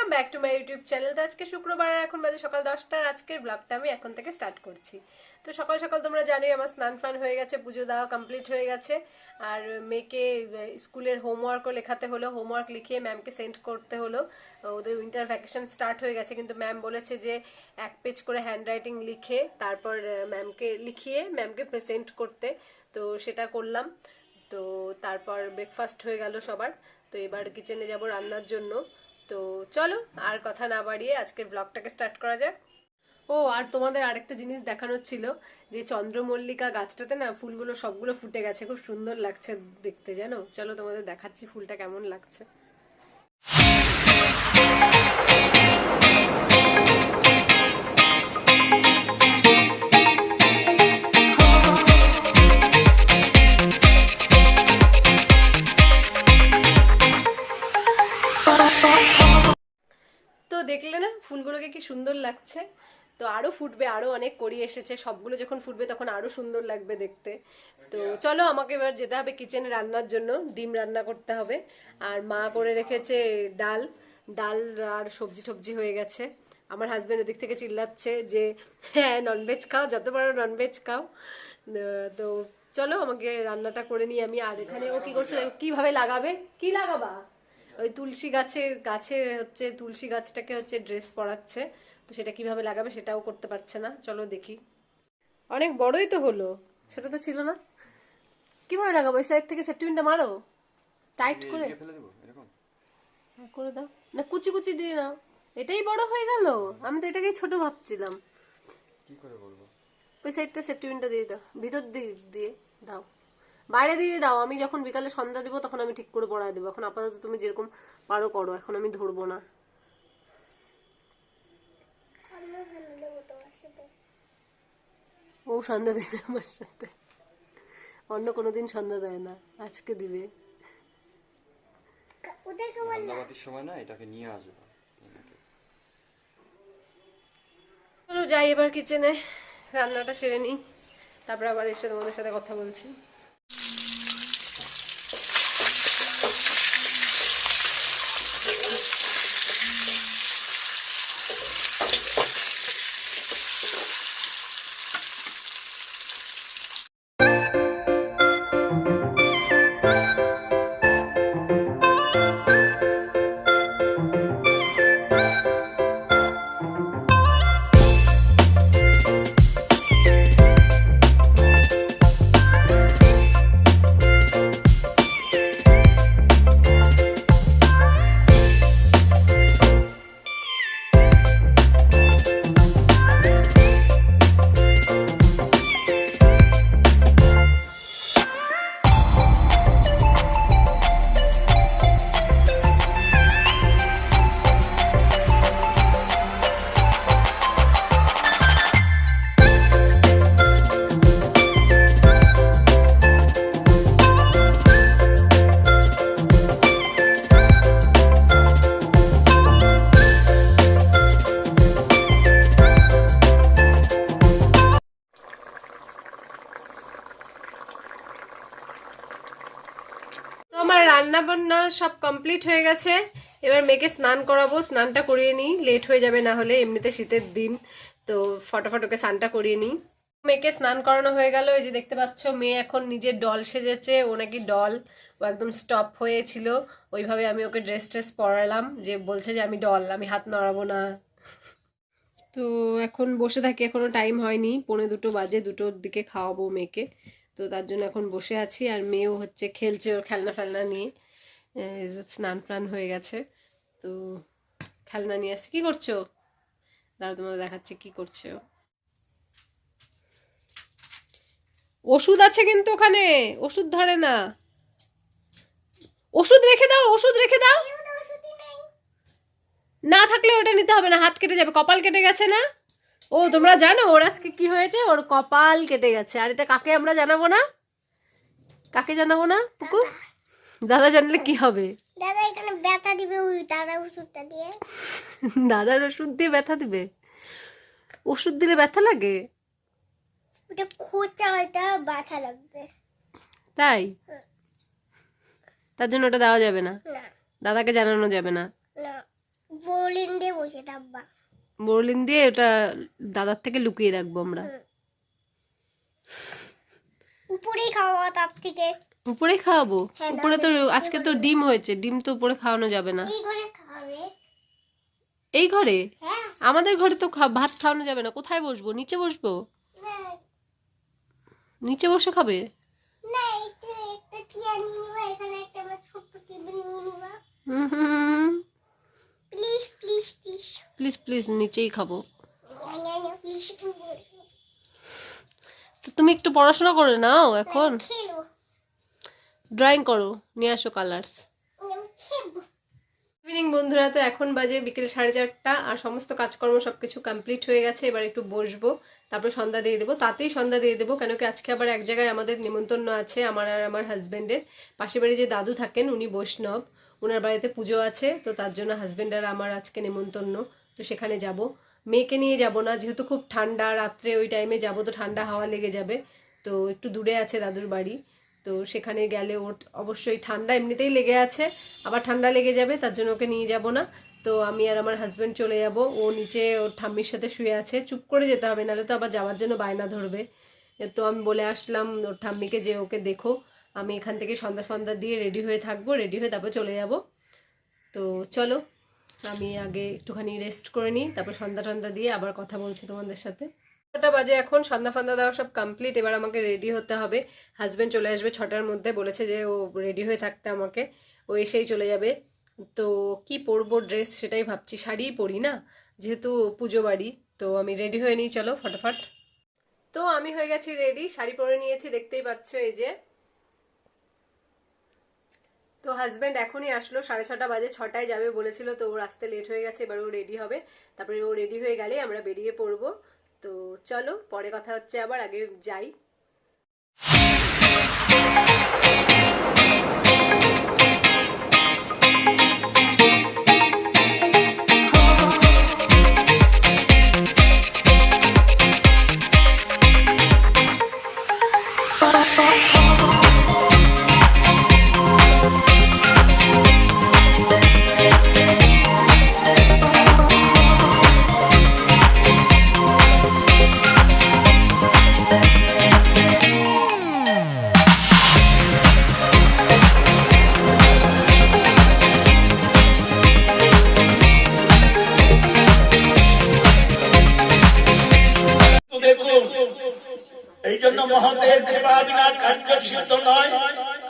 Welcome back to my YouTube channel. তো আজকে শুক্রবার, এখন বাজে সকাল 10টা। আজকের ব্লগটা আমি এখন থেকে স্টার্ট করছি। তো সকাল সকাল তোমরা জানোই আমার স্নান ফান হয়ে গেছে, পুজো দেওয়া কমপ্লিট হয়ে গেছে। আর মেয়েকে স্কুলের হোমওয়ার্কও লেখাতে হলো, হোমওয়ার্ক লিখিয়ে ম্যামকে সেন্ড করতে হলো। ওদের উইন্টার ভ্যাকেশন স্টার্ট হয়ে গেছে, কিন্তু ম্যাম বলেছে যে 1 পেজ করে হ্যান্ড রাইটিং লিখে তারপর ম্যামকে লিখিয়ে ম্যামকে প্রেজেন্ট করতে। তো সেটা করলাম। তো তারপর ব্রেকফাস্ট হয়ে গেল সবার। তো এবার কিচেনে যাব রান্নার জন্য। তো চলো আর কথা না বাড়িয়ে আজকের ব্লগটাকে স্টার্ট করা যাক। ও আর তোমাদের আরেকটা জিনিস দেখানোর ছিল, যে চন্দ্রমল্লিকা গাছটাতে না ফুলগুলো সবগুলো ফুটে গেছে, খুব সুন্দর লাগছে দেখতে, জানো। চলো তোমাদের দেখাচ্ছি ফুলটা কেমন লাগছে। তো দেখলে না ফুলগুলোকে কি সুন্দর লাগছে। তো আরো ফুটবে, আরো অনেক কড়ি এসেছে, সবগুলো যখন ফুটবে তখন আরো সুন্দর লাগবে দেখতে। তো চলো আমাকে এবার যেতে হবে কিচেনে রান্নার জন্য, ডিম রান্না করতে হবে। আর মা করে রেখেছে ডাল। ডাল আর সবজি টবজি হয়ে গেছে। আমার হাজবেন্ড ওদিক থেকে চিল্লাচ্ছে যে হ্যাঁ ননভেজ খাও, যত পারো ননভেজ খাও। তো চলো আমাকে রান্নাটা করে নিই আমি। আর এখানে ও কি করছে, কিভাবে লাগাবে, কি লাগাবা, ওই তুলসী গাছে হচ্ছে তুলসী গাছটাকে হচ্ছে ড্রেস পরাচ্ছে। তো সেটা কিভাবে লাগাবে সেটাও করতে পারছে না। চলো দেখি। অনেক বড়ই তো হলো, ছোট তো ছিল না। কিভাবে লাগাবো, ওই সাইড থেকে সেফটিপিনটা মারো টাইট করে। হ্যাঁ করে দাও না, কুচি কুচি দিয়ে নাও। এটাই বড় হয়ে গেল, আমি তো এটাকেই ছোট ভাবছিলাম। কি করে বলবো? ওই সাইডটা সেফটিপিনটা দিয়ে দাও, ভিতর দিয়ে দিয়ে দাও, বাইরে দিয়ে দাও। আমি যখন বিকালে সন্ধ্যা দিব তখন আমি ঠিক করে পড়ায় দেবো। এখন আপাতত তুমি যেরকম পারো করো, এখন আমি ধরবো না। ও সন্ধ্যা দেবে আমার সাথে, অন্য কোনোদিন সন্ধ্যা দেয় না, আজকে দিবে। সন্ধ্যাবাতির সময় না এটাকে নিয়ে আসবে। চলো যাই এবার কিচেনে, রান্নাটা সেরে নিই, তারপর আবার এসে তোমাদের সাথে কথা বলছি। তো আমার রান্না বান্না সব কমপ্লিট হয়ে গেছে। এবার মেয়েকে স্নান করাবো, স্নানটা করিয়ে নিই, লেট হয়ে যাবে না হলে, এমনিতে শীতের দিন। তো ফটাফট ওকে স্নানটা করিয়ে নিই। মেয়েকে স্নান করানো হয়ে গেল। এই যে দেখতে পাচ্ছ মেয়ে এখন নিজের ডল সেজেছে, ও নাকি ডল, ও একদম স্টপ হয়েছিল। ওইভাবে আমি ওকে ড্রেস ট্রেস পরালাম, যে বলছে যে আমি ডল, আমি হাত নড়াবো না। তো এখন বসে থাকি, এখনো টাইম হয়নি, 1:45 বাজে, 2টোর দিকে খাওয়াবো মেয়েকে। তো তার জন্য এখন বসে আছি। আর মেয়েও হচ্ছে খেলছে ওর খেলনা ফেলনা নিয়ে। স্নান প্রাণ হয়ে গেছে, তো খেলনা নিয়ে আসছে। কি করছো, দাঁড়া তোমাদের দেখাচ্ছি কি করছে ও। ওষুধ আছে কিন্তু ওখানে, ওষুধ ধরে না। ওষুধ রেখে দাও, ওষুধ রেখে দাও। না থাকলে ওটা নিতে হবে না, হাত কেটে যাবে, কপাল কেটে গেছে না। ও তোমরা জানো ওর আজকে কি হয়েছে, ওর কপাল কেটে গেছে। আর এটা কাকে আমরা জানাবো না, কাকে জানাবো না পুকু? দাদা জানলে কি হবে? দাদা এখানে ব্যথা দিবে, ওই দাদা ওষুধটা দিয়ে। দাদার ওষুধ দিয়ে ব্যথা দিবে? ওষুধ দিলে ব্যথা লাগে? ওটা খোঁচা, ওটা ব্যথা লাগবে। তাই? তার জন্য ওটা দেওয়া যাবে না, না দাদাকে জানানো যাবে না। না, বোলিং দিয়ে বসে থাকবা। বোরলিন দিয়ে ওটা দাদার থেকে লুকিয়ে রাখবো আমরা। উপরেই খাওয়া তার থেকে। উপরে খাওয়াবো? হ্যাঁ, উপরে তো আজকে তো ডিম হয়েছে, ডিম তো উপরে খাওয়ানো যাবে না। এই ঘরে খাবে। এই ঘরে? হ্যাঁ। আমাদের ঘরে তো ভাত খাওয়ানো যাবে না। কোথায় বসবো? নিচে বসবো? না নিচে বসে খাবে? না, একটা চেয়ার নিয়ে নিবা, এখানে একটা আমার ছোট্ট টেবিল নিয়ে নিবা। Please please please please please, নিচেই খাবো। প্লিজ। তো তুমি একটু পড়াশোনা করে নাও এখন, খেলো। ড্রয়িং করো, নিয়ে আসো কালার্স। খেলবো। ইভিনিং বন্ধুরা, তো এখন বাজে বিকেল 4:30 আর সমস্ত কাজকর্ম সবকিছু কমপ্লিট হয়ে গেছে। এবার একটু বসবো, তারপর সন্ধ্যা দিয়ে দেবো। তাতেই সন্ধ্যা দিয়ে দেবো, কেন কি আজকে আবার এক জায়গায় আমাদের নিমন্ত্রণ আছে, আমার আর আমার হাজবেন্ডের। পাশের বাড়ি যে দাদু থাকেন উনি বৈষ্ণব, ওনার বাড়িতে পুজো আছে, তো তার জন্য হাজবেন্ড আর আমার আজকে নিমন্ত্রণ, তো সেখানে যাব। মেয়েকে নিয়ে যাব না, যেহেতু খুব ঠান্ডা, রাত্রে ওই টাইমে যাব তো ঠান্ডা হাওয়া লেগে যাবে। তো একটু দূরে আছে দাদুর বাড়ি, তো সেখানে গেলে ওর অবশ্যই ঠান্ডা এমনিতেই লেগে আছে, আবার ঠান্ডা লেগে যাবে, তার জন্য ওকে নিয়ে যাব না। তো আমি আর আমার হাজব্যান্ড চলে যাব। ও নিচে ওর ঠাম্মির সাথে শুয়ে আছে, চুপ করে যেতে হবে, নাহলে তো আবার যাওয়ার জন্য বায়না ধরবে। তো আমি বলে আসলাম ওর ঠাম্মিকে যে ওকে দেখো, আমি এখান থেকে সন্ধ্যা ফন্ধ্যা দিয়ে রেডি হয়ে থাকবো, রেডি হয়ে তারপর চলে যাব। তো চলো আমি আগে একটুখানি রেস্ট করে নিই, তারপর সন্ধ্যা টন্ধ্যা দিয়ে আবার কথা বলছি তোমাদের সাথে। 6টা বাজে এখন, সন্ধ্যা ফন্ধ্যা দেওয়া সব কমপ্লিট। এবার আমাকে রেডি হতে হবে। হাজবেন্ড চলে আসবে 6টার মধ্যে, বলেছে যে ও রেডি হয়ে থাকতে আমাকে, ও এসেই চলে যাবে। তো কি পরবো ড্রেস সেটাই ভাবছি, শাড়িই পরি না, যেহেতু পুজো বাড়ি। তো আমি রেডি হয়ে নিই, চলো ফটাফট। তো আমি হয়ে গেছি রেডি, শাড়ি পরে নিয়েছি, দেখতেই পাচ্ছ এই যে। তো হাজবেন্ড এখনই আসলো, 6:30 বাজে, 6টায় যাবে বলেছিল, তো ওর আসতে লেট হয়ে গেছে। এবার ও রেডি হবে, তারপরে ও রেডি হয়ে গেলে আমরা বেরিয়ে পড়বো। তো চলো পরে কথা হচ্ছে, আবার আগে যাই। এই জন্য মহতের কৃপা বিনা কার্য সিদ্ধ নয়,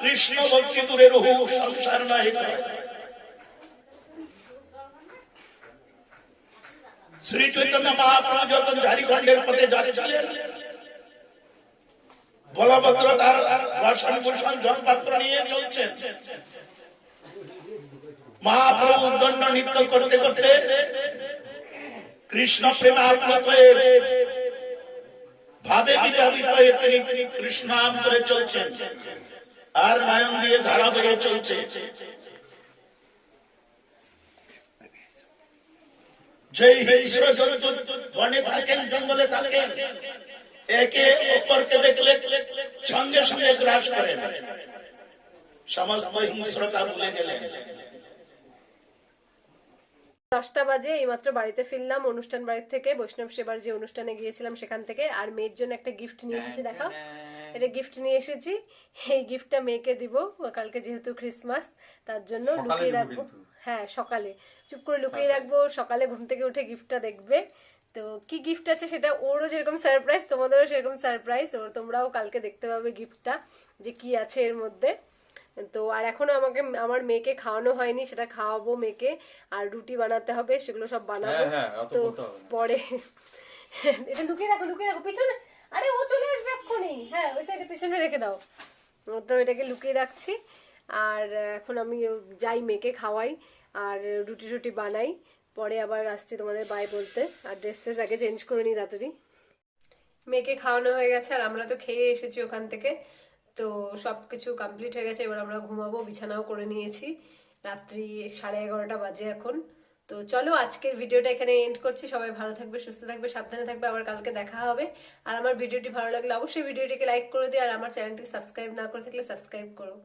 কৃষ্ণ ভক্তি দূরে রহু সংসার নয়। শ্রী চৈতন্য মহাপ্রভু যখন ঝাড়খণ্ডের পথে যাচ্ছিলেন, বলভদ্র তার রসন ভূষণ জলপাত্র নিয়ে চলছেন। মহাপ্রভু দণ্ড নৃত্য করতে করতে কৃষ্ণ প্রেমে আপ্লুত হয়ে ভাবে বিভাবিত হয়ে তিনি কৃষ্ণ নাম করে চলছেন, আর নয়ন দিয়ে ধারা বয়ে চলছে। যেই হিংস্র জন্তু বনে থাকেন, জঙ্গলে থাকেন, একে অপরকে দেখলে সঙ্গে সঙ্গে গ্রাস করেন, সমস্ত হিংস্রতা ভুলে গেলেন। 10টা বাজে, এইমাত্র বাড়িতে ফিরলাম অনুষ্ঠান বাড়ি থেকে, বৈষ্ণব সেবার যে অনুষ্ঠানে গিয়েছিলাম সেখান থেকে। আর মেয়ের জন্য একটা গিফট নিয়ে এসেছি, দেখাও, এটা গিফট নিয়ে এসেছি। এই গিফটটা মেয়েকে দিব, কালকে যেহেতু ক্রিসমাস, তার জন্য লুকিয়ে রাখবো। হ্যাঁ সকালে, চুপ করে লুকিয়ে রাখবো, সকালে ঘুম থেকে উঠে গিফটটা দেখবে। তো কি গিফট আছে সেটা ওরও যেরকম সারপ্রাইজ, তোমাদেরও সেরকম সারপ্রাইজ। তোমরাও কালকে দেখতে পাবে গিফটটা যে কি আছে এর মধ্যে। তো আর এখনো আমাকে আমার মেয়েকে খাওয়ানো হয়নি, সেটা খাওয়াবো মেয়েকে। আর রুটি বানাতে হবে, সেগুলো সব বানাবো। তো পরে এটা লুকিয়ে রাখো, লুকিয়ে রাখো পিছনে, আরে ও চলে আসবে এক্ষুনি। হ্যাঁ ওই সাইডে পিছনে রেখে দাও। তো এটাকে লুকিয়ে রাখছি। আর এখন আমি যাই মেয়েকে খাওয়াই আর রুটি টুটি বানাই, পরে আবার আসছি তোমাদের বাই বলতে। আর ড্রেস ফ্রেস আগে চেঞ্জ করে নিই তাড়াতাড়ি। মেয়েকে খাওয়ানো হয়ে গেছে আর আমরা তো খেয়ে এসেছি ওখান থেকে। তো সবকিছু কমপ্লিট হয়ে গেছে, এবার আমরা ঘুমাবো, বিছানাও করে নিয়েছি। রাত্রি 11:30 বাজে এখন। তো চলো আজকের ভিডিওটা এখানে এন্ড করছি। সবাই ভালো থাকবে, সুস্থ থাকবে, সাবধানে থাকবে, আবার কালকে দেখা হবে। আর আমার ভিডিওটি ভালো লাগলে অবশ্যই ভিডিওটিকে লাইক করে দিও, আর আমার চ্যানেলটি সাবস্ক্রাইব না করে থাকলে সাবস্ক্রাইব করো।